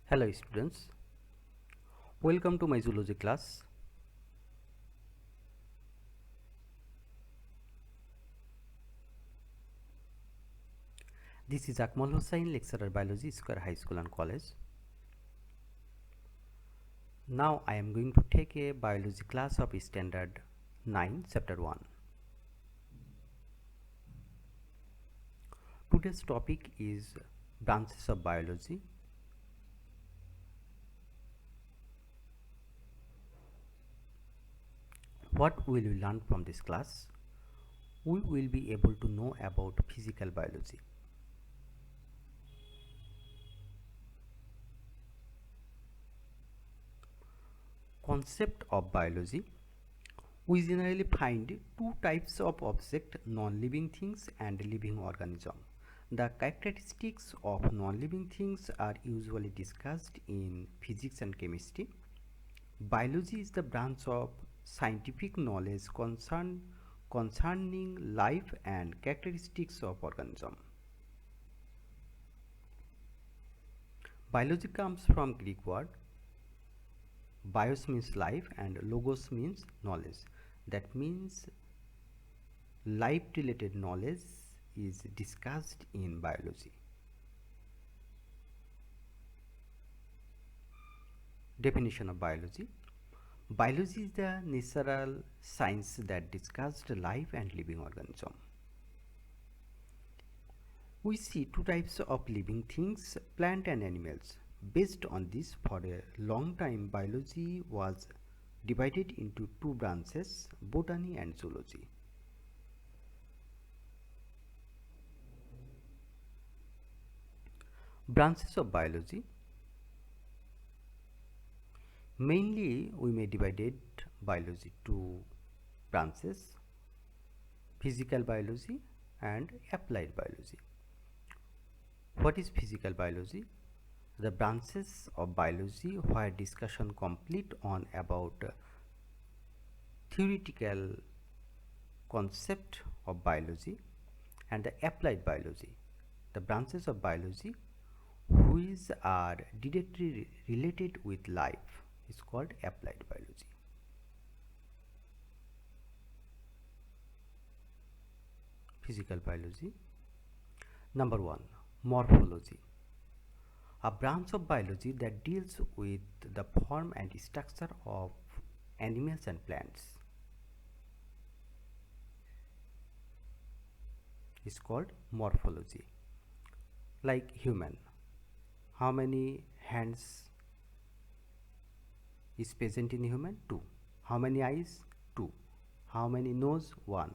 Hello students, welcome to my zoology class. This is Akmal Hussain, lecturer biology, Square High School and College. Now I am going to take a biology class of standard 9 chapter 1. Today's topic is branches of biology. What will we learn from this class? We will be able to know about physical biology. Concept of biology. We generally find two types of object, non-living things and living organism. The characteristics of non-living things are usually discussed in physics and chemistry. Biology is the branch of scientific knowledge concerning life and characteristics of organism. Biology comes from Greek word bios means life and logos means knowledge. That means life related knowledge is discussed in biology. Definition of biology. Biology is the natural science that discussed life and living organism. We see two types of living things, plant and animals. Based on this, for a long time biology was divided into two branches, botany and zoology. Branches of biology. Mainly we may divide biology to branches, physical biology and applied biology. What is physical biology? The branches of biology where discussion complete on about theoretical concept of biology, and the applied biology, the branches of biology which are directly related with life, is called applied biology. Physical biology. Number 1, morphology. A branch of biology that deals with the form and structure of animals and plants is called morphology. Like human, how many hands is present in human? 2. How many eyes? 2. How many nose? 1.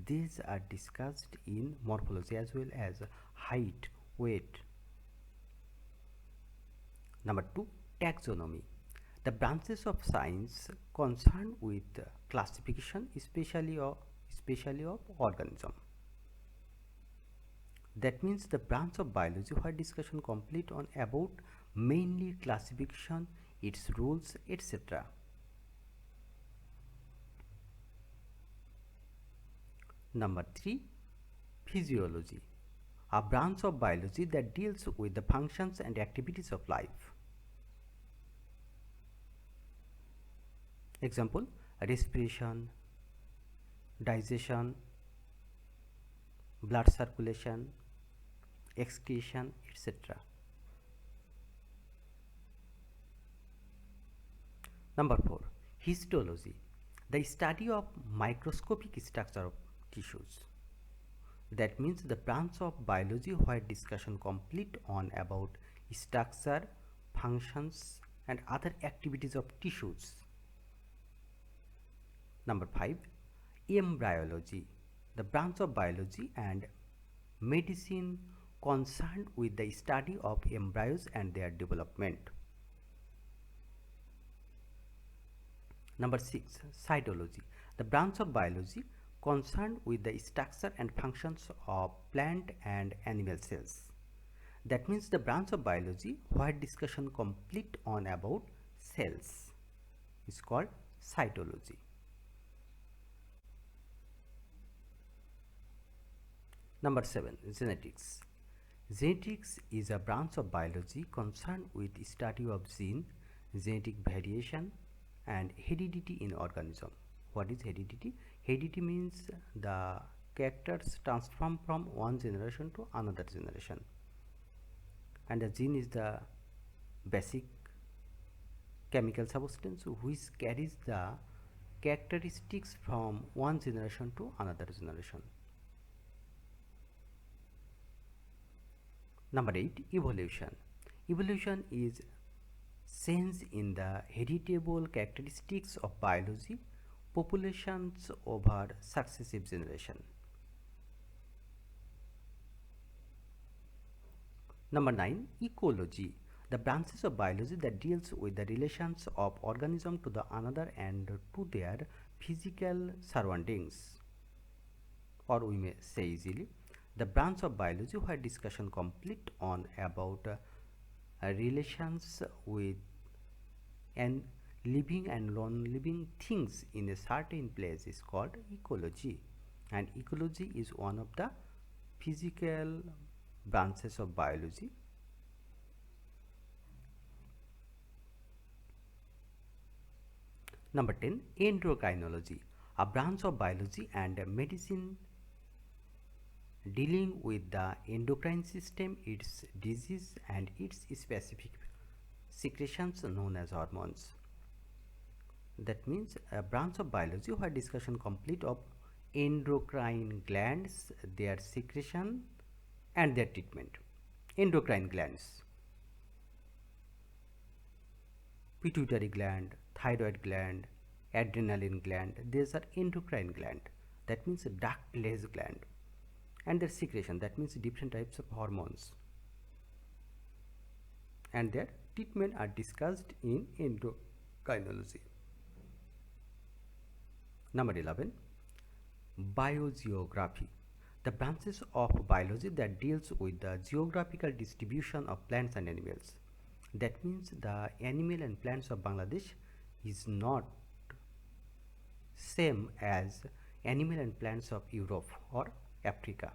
These are discussed in morphology, as well as height, weight. Number 2, taxonomy. The branches of science concerned with classification, especially of organism. That means the branch of biology where discussion complete on about mainly classification, its rules, etc. Number 3, physiology. A branch of biology that deals with the functions and activities of life. Example, respiration, digestion, blood circulation, excretion, etc. Number 4, histology. The study of microscopic structure of tissues. That means the branch of biology where discussion complete on about structure, functions and other activities of tissues. Number 5, embryology. The branch of biology and medicine concerned with the study of embryos and their development. Number 6, cytology. The branch of biology concerned with the structure and functions of plant and animal cells. That means the branch of biology where discussion complete on about cells is called cytology. Number 7, genetics. Genetics is a branch of biology concerned with study of gene, genetic variation, and heredity in organism. What is heredity? Heredity means the characters transform from one generation to another generation, and the gene is the basic chemical substance which carries the characteristics from one generation to another generation. Number 8, evolution. Evolution is change in the heritable characteristics of biology populations over successive generation. Number 9, ecology. The branches of biology that deals with the relations of organism to the another and to their physical surroundings, or we may say easily, the branch of biology where discussion complete on about relations with and living and non-living things in a certain place is called ecology, and ecology is one of the physical branches of biology. Number 10, endocrinology, a branch of biology and medicine dealing with the endocrine system, its disease, and its specific secretions known as hormones. That means a branch of biology where discussion complete of endocrine glands, their secretion, and their treatment. Endocrine glands: pituitary gland, thyroid gland, adrenaline gland, these are endocrine gland. That means ductless gland. And their secretion, that means different types of hormones. And their treatment are discussed in endocrinology. Number 11, biogeography, the branches of biology that deals with the geographical distribution of plants and animals. That means the animal and plants of Bangladesh is not same as animal and plants of Europe or Africa.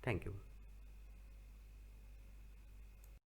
Thank you.